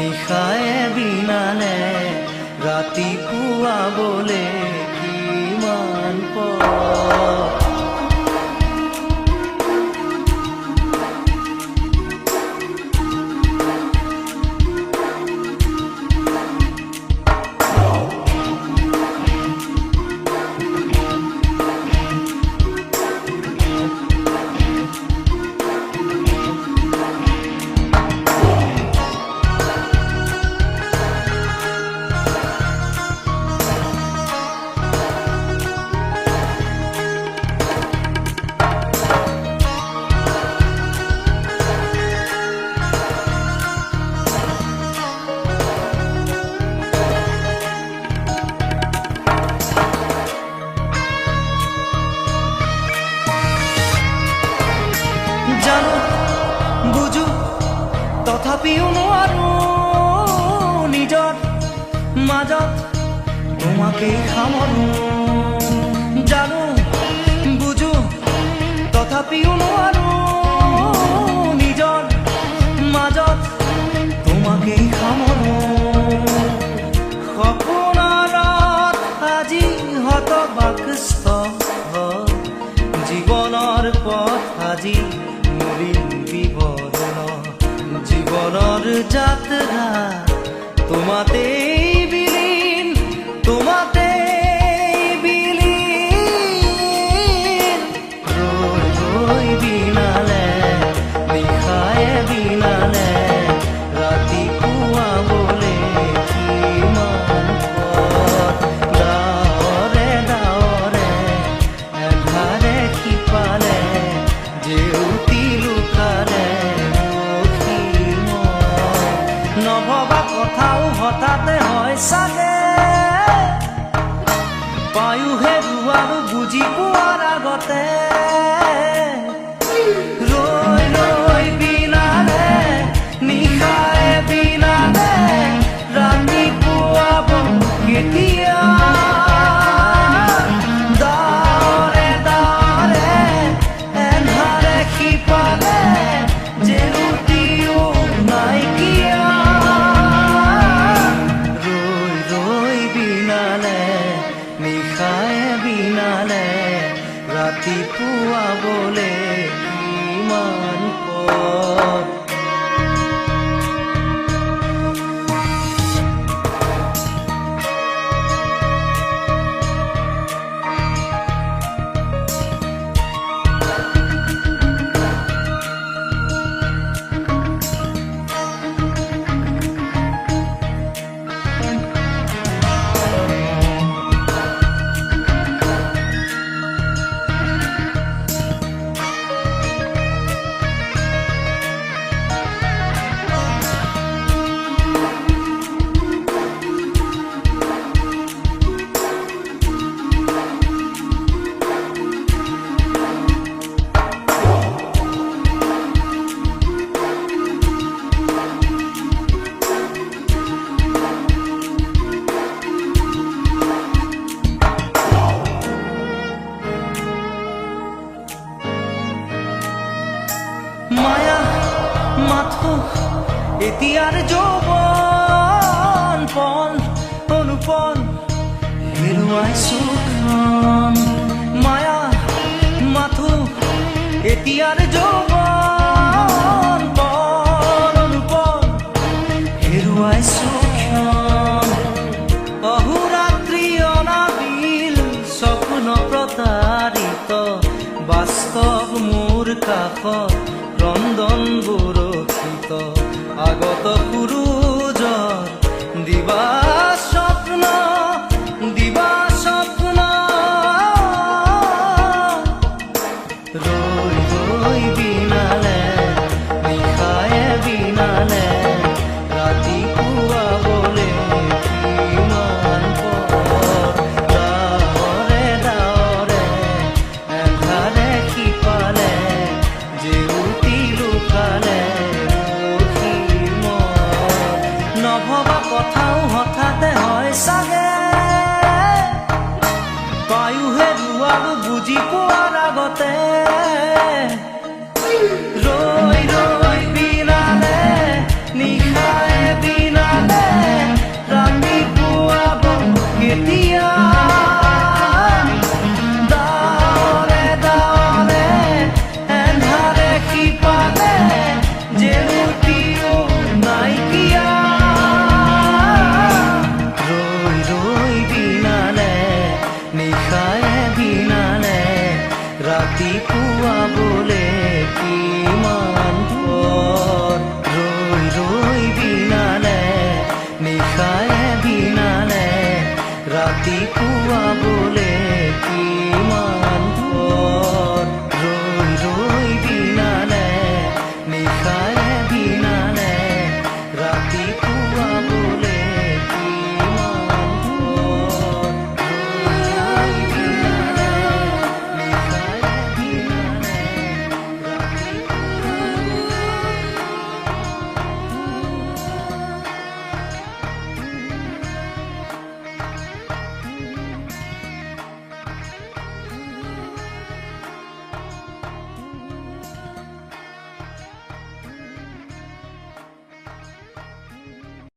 নিশায়ে বিনালে ৰাতিপুৱা বলে কিমান পৰ বুঝো তথাপিও নোৱাৰো নিজৰ মাজত তোমাকেই সামৰো জানো বুঝো তথাপিও নোৱাৰো নিজৰ মাজত তোমাকেই সামৰো সপোনত আজি হতবাকস্থ জীৱনৰ পথ আজি জীবনেৰ যাত্ৰা তোমাতে বিলীন তোমাতে বিলীন ৰই ৰই বিনালে নিশায়ে বিনালে ৰাতিপুৱা বলে কিমান পথ ডাৱৰে ডাৱৰে এধাৰে সিপালে জেউতি লুকালে নভবা কথাও হঠাতে হয় চাগে পায়ো হেৰুৱাৰো বুজি পোৱাৰ আগতে ৰৈ ৰৈ বিনালে নিশায়ে বিনালে ৰাতিপুৱা কেতিয়া ডাৱৰে ডাৱৰে এন্ধাৰে সিপালে জেউতিও নাইকিয়া নিশায়ে বিনালে ৰাতিপুৱা বলে কিমান পৰ মায়া মাথো এতিয়াৰ যৌৱন পন অনুপন হেৰুৱাইছো ক্ষণ মায়া মাথো এতিয়াৰ যৌৱন পন অনুপন হেৰুৱাইছো ক্ষণ অহোৰাত্ৰি অনাবিল স্বপ্ন প্ৰতাৰিত বাস্তৱ মোৰ কাষত ৰন্ধন বুৰক্ষিত আগত সূৰুজৰ দিবা স্বপ্ন ৰৈ ৰৈ বিনালে নিশায়ে বিনালে ৰাতিপুৱা বলে কিমান পৰ ডাৱৰে ডাৱৰে এধাৰে সিপালে জেউতি লুকালে নভবা কথাও হঠাতে হয় চাগে পায়ো হেৰুৱাৰো বুজি পোৱাৰ আগতে ৰৈ ৰৈ বিনালে নিশায়ে বিনালে হৈ বিয়া